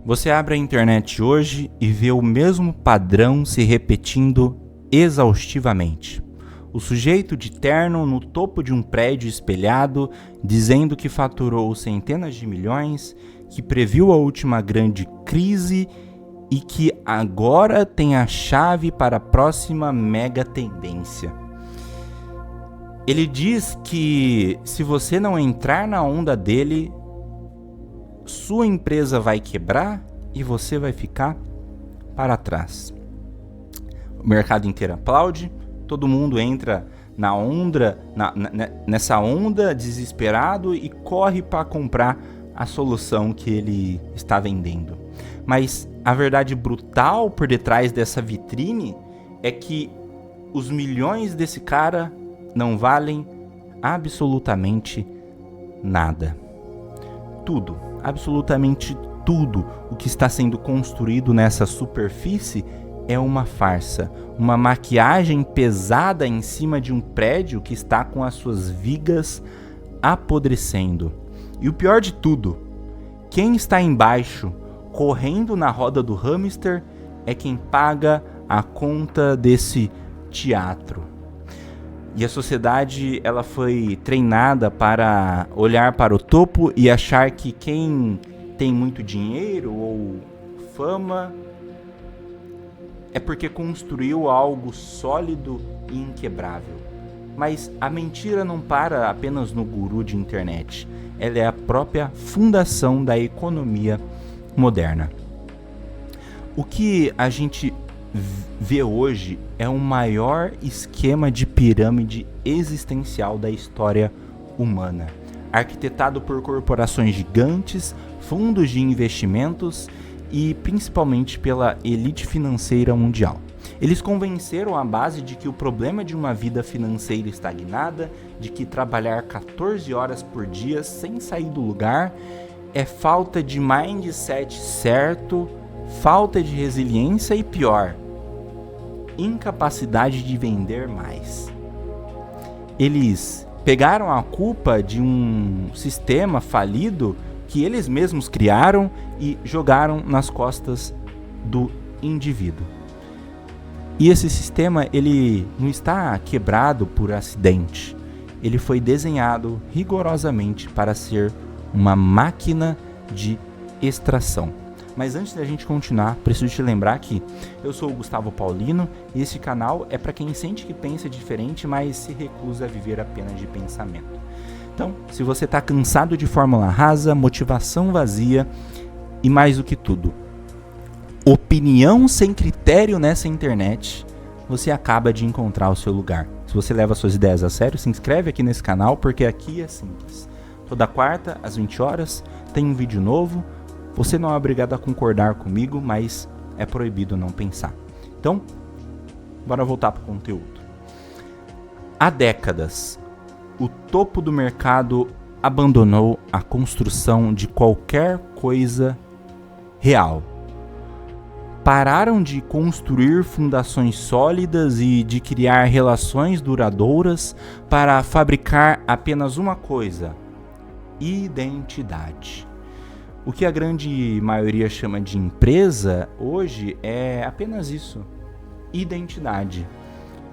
Você abre a internet hoje e vê o mesmo padrão se repetindo exaustivamente. O sujeito de terno no topo de um prédio espelhado, dizendo que faturou centenas de milhões, que previu a última grande crise e que agora tem a chave para a próxima mega tendência. Ele diz que se você não entrar na onda dele, sua empresa vai quebrar e você vai ficar para trás. O mercado inteiro aplaude, todo mundo entra na onda, nessa onda desesperado e corre para comprar a solução que ele está vendendo. Mas a verdade brutal por detrás dessa vitrine é que os milhões desse cara não valem absolutamente nada. Tudo, absolutamente tudo o que está sendo construído nessa superfície é uma farsa, uma maquiagem pesada em cima de um prédio que está com as suas vigas apodrecendo. E o pior de tudo, quem está embaixo, correndo na roda do hamster, é quem paga a conta desse teatro. E a sociedade, ela foi treinada para olhar para o topo e achar que quem tem muito dinheiro ou fama é porque construiu algo sólido e inquebrável. Mas a mentira não para apenas no guru de internet. Ela é a própria fundação da economia moderna. O que a gente vê hoje é o maior esquema de pirâmide existencial da história humana, arquitetado por corporações gigantes, fundos de investimentos e principalmente pela elite financeira mundial. Eles convenceram a base de que o problema de uma vida financeira estagnada, de que trabalhar 14 horas por dia sem sair do lugar, é falta de mindset certo, falta de resiliência e pior, incapacidade de vender mais. Eles pegaram a culpa de um sistema falido que eles mesmos criaram e jogaram nas costas do indivíduo. E esse sistema, ele não está quebrado por acidente. Ele foi desenhado rigorosamente para ser uma máquina de extração. Mas antes da gente continuar, preciso te lembrar que eu sou o Gustavo Paulino e esse canal é para quem sente que pensa diferente, mas se recusa a viver apenas de pensamento. Então, se você está cansado de fórmula rasa, motivação vazia e mais do que tudo, opinião sem critério nessa internet, você acaba de encontrar o seu lugar. Se você leva suas ideias a sério, se inscreve aqui nesse canal, porque aqui é simples. Toda quarta, às 20 horas, tem um vídeo novo. Você não é obrigado a concordar comigo, mas é proibido não pensar. Então, bora voltar para o conteúdo. Há décadas, o topo do mercado abandonou a construção de qualquer coisa real. Pararam de construir fundações sólidas e de criar relações duradouras para fabricar apenas uma coisa: identidade. O que a grande maioria chama de empresa hoje é apenas isso: identidade.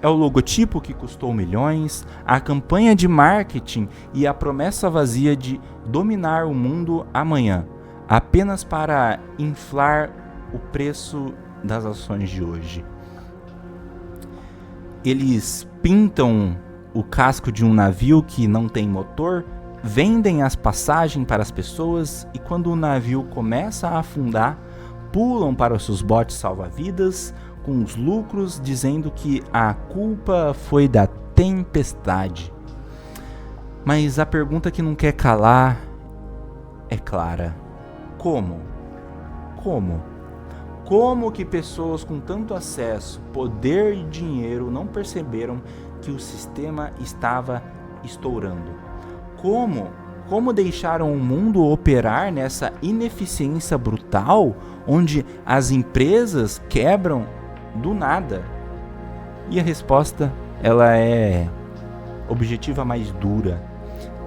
É o logotipo que custou milhões, a campanha de marketing e a promessa vazia de dominar o mundo amanhã, apenas para inflar o preço das ações de hoje. Eles pintam o casco de um navio que não tem motor, vendem as passagens para as pessoas e quando o navio começa a afundar, pulam para os seus botes salva-vidas com os lucros, dizendo que a culpa foi da tempestade. Mas a pergunta que não quer calar é clara: como? Como que pessoas com tanto acesso, poder e dinheiro não perceberam que o sistema estava estourando? Como deixaram o mundo operar nessa ineficiência brutal, onde as empresas quebram do nada? E a resposta, ela é objetiva, mais dura.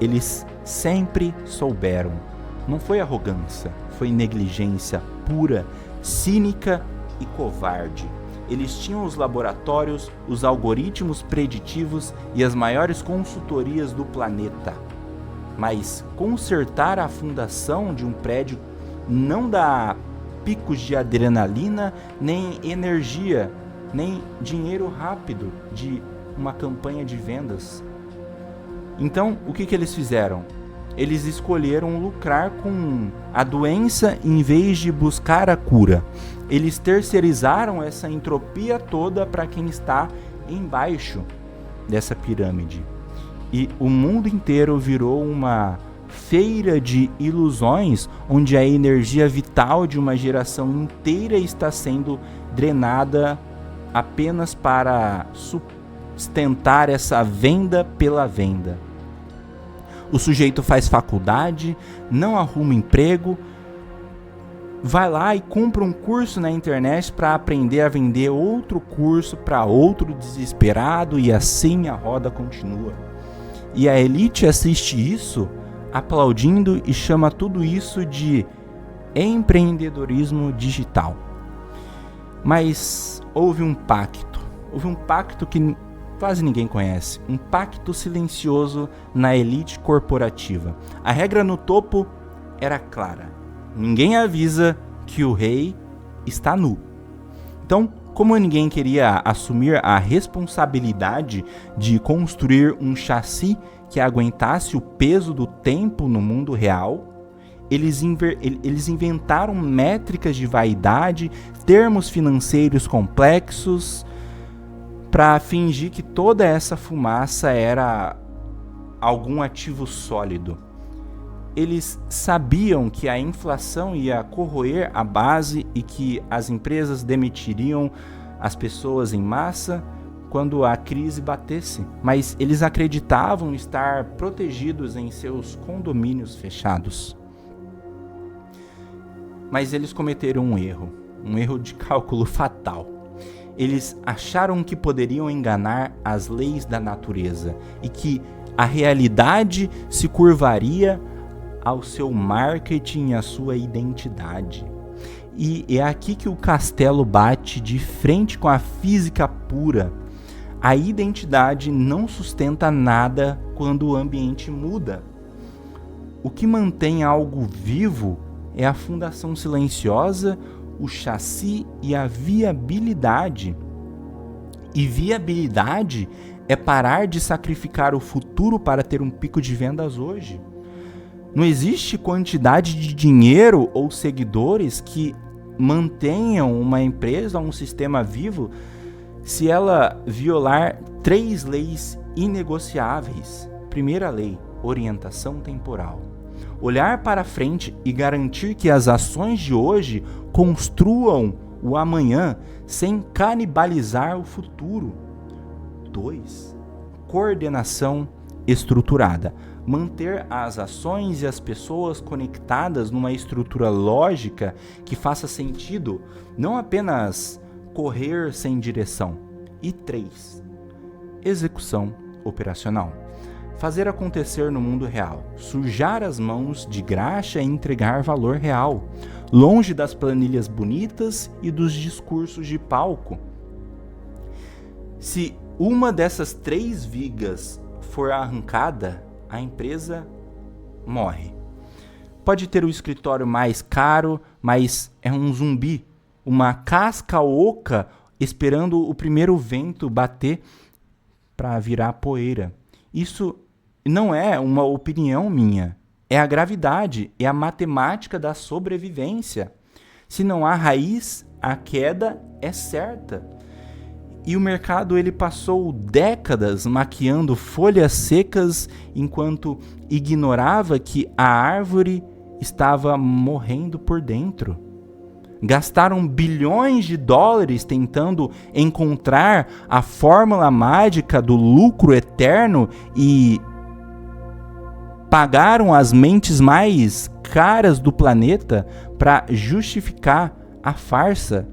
Eles sempre souberam. Não foi arrogância, foi negligência pura, cínica e covarde. Eles tinham os laboratórios, os algoritmos preditivos e as maiores consultorias do planeta. Mas consertar a fundação de um prédio não dá picos de adrenalina, nem energia, nem dinheiro rápido de uma campanha de vendas. Então, o que eles fizeram? Eles escolheram lucrar com a doença em vez de buscar a cura. Eles terceirizaram essa entropia toda para quem está embaixo dessa pirâmide. E o mundo inteiro virou uma feira de ilusões, onde a energia vital de uma geração inteira está sendo drenada apenas para sustentar essa venda pela venda. O sujeito faz faculdade, não arruma emprego, vai lá e compra um curso na internet para aprender a vender outro curso para outro desesperado, e assim a roda continua. E a elite assiste isso aplaudindo e chama tudo isso de empreendedorismo digital. Mas houve um pacto que quase ninguém conhece, um pacto silencioso na elite corporativa. A regra no topo era clara: ninguém avisa que o rei está nu. Então, como ninguém queria assumir a responsabilidade de construir um chassi que aguentasse o peso do tempo no mundo real, eles inventaram métricas de vaidade, termos financeiros complexos, para fingir que toda essa fumaça era algum ativo sólido. Eles sabiam que a inflação ia corroer a base e que as empresas demitiriam as pessoas em massa quando a crise batesse, mas eles acreditavam estar protegidos em seus condomínios fechados. Mas eles cometeram um erro de cálculo fatal. Eles acharam que poderiam enganar as leis da natureza e que a realidade se curvaria ao seu marketing e à sua identidade. E é aqui que o castelo bate de frente com a física pura. A identidade não sustenta nada quando o ambiente muda. O que mantém algo vivo é a fundação silenciosa, o chassi e a viabilidade. E viabilidade é parar de sacrificar o futuro para ter um pico de vendas hoje. Não existe quantidade de dinheiro ou seguidores que mantenham uma empresa ou um sistema vivo se ela violar 3 leis inegociáveis. Primeira lei, orientação temporal. Olhar para frente e garantir que as ações de hoje construam o amanhã sem canibalizar o futuro. 2. Coordenação estruturada. Manter as ações e as pessoas conectadas numa estrutura lógica que faça sentido, não apenas correr sem direção. E 3. Execução operacional. Fazer acontecer no mundo real, sujar as mãos de graxa e entregar valor real, longe das planilhas bonitas e dos discursos de palco. Se uma dessas 3 vigas for arrancada, a empresa morre. Pode ter o escritório mais caro, mas é um zumbi, uma casca oca esperando o primeiro vento bater para virar poeira. Isso não é uma opinião minha, é a gravidade, é a matemática da sobrevivência. Se não há raiz, a queda é certa. E o mercado ele passou décadas maquiando folhas secas enquanto ignorava que a árvore estava morrendo por dentro. Gastaram bilhões de dólares tentando encontrar a fórmula mágica do lucro eterno e pagaram as mentes mais caras do planeta para justificar a farsa.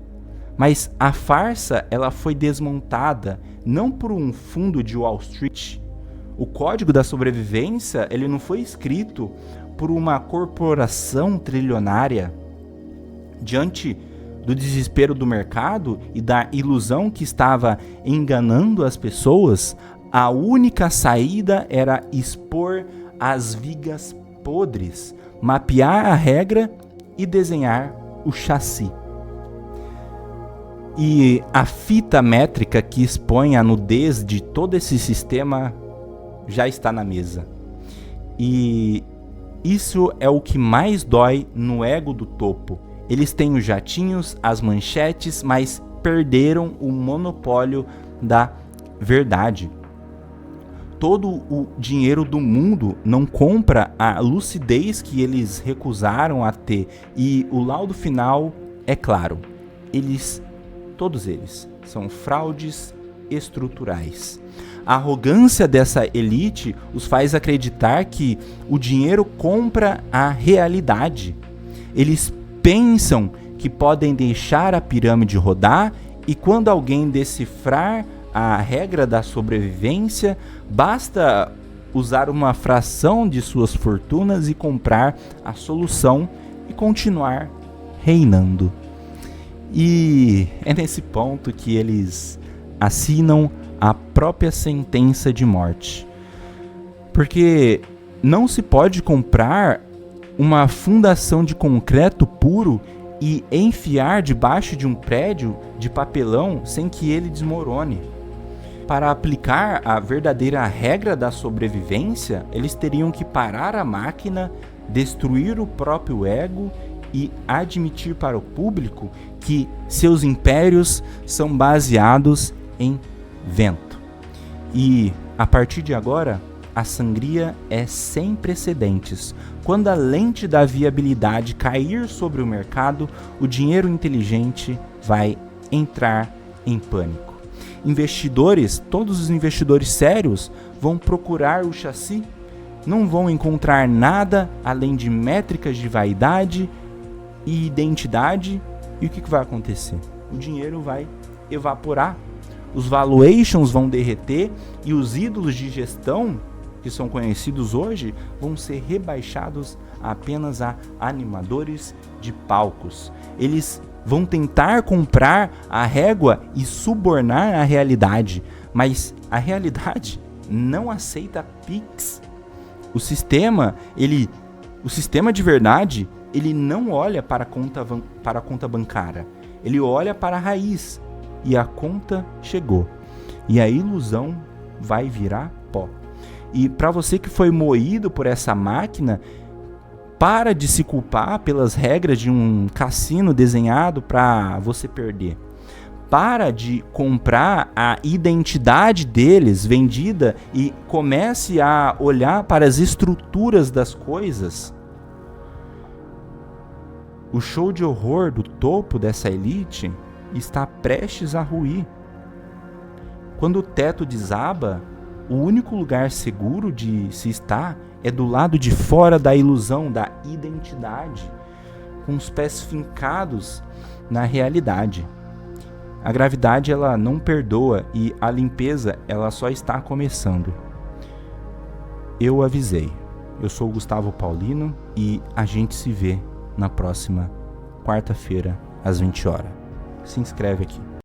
Mas a farsa ela foi desmontada não por um fundo de Wall Street. O código da sobrevivência ele não foi escrito por uma corporação trilionária, diante do desespero do mercado e da ilusão que estava enganando as pessoas, a única saída era expor as vigas podres, mapear a regra e desenhar o chassi. E a fita métrica que expõe a nudez de todo esse sistema já está na mesa. E isso é o que mais dói no ego do topo. Eles têm os jatinhos, as manchetes, mas perderam o monopólio da verdade. Todo o dinheiro do mundo não compra a lucidez que eles recusaram a ter. E o laudo final é claro. Todos eles são fraudes estruturais. A arrogância dessa elite os faz acreditar que o dinheiro compra a realidade. Eles pensam que podem deixar a pirâmide rodar e quando alguém decifrar a regra da sobrevivência, basta usar uma fração de suas fortunas e comprar a solução e continuar reinando. E é nesse ponto que eles assinam a própria sentença de morte. Porque não se pode comprar uma fundação de concreto puro e enfiar debaixo de um prédio de papelão sem que ele desmorone. Para aplicar a verdadeira regra da sobrevivência, eles teriam que parar a máquina, destruir o próprio ego e admitir para o público que seus impérios são baseados em vento. E, a partir de agora, a sangria é sem precedentes. Quando a lente da viabilidade cair sobre o mercado, o dinheiro inteligente vai entrar em pânico. Investidores, todos os investidores sérios, vão procurar o chassi, não vão encontrar nada além de métricas de vaidade e identidade. E o que vai acontecer? O dinheiro vai evaporar, os valuations vão derreter e os ídolos de gestão que são conhecidos hoje vão ser rebaixados apenas a animadores de palcos. Eles vão tentar comprar a régua e subornar a realidade, mas a realidade não aceita Pix. O sistema de verdade, ele não olha para a conta bancária, ele olha para a raiz e a conta chegou. E a ilusão vai virar pó. E para você que foi moído por essa máquina, para de se culpar pelas regras de um cassino desenhado para você perder. Para de comprar a identidade deles vendida e comece a olhar para as estruturas das coisas. O show de horror do topo dessa elite está prestes a ruir. Quando o teto desaba, o único lugar seguro de se estar é do lado de fora da ilusão da identidade, com os pés fincados na realidade. A gravidade ela não perdoa e a limpeza ela só está começando. Eu avisei. Eu sou o Gustavo Paulino e a gente se vê na próxima quarta-feira às 20 horas. Se inscreve aqui.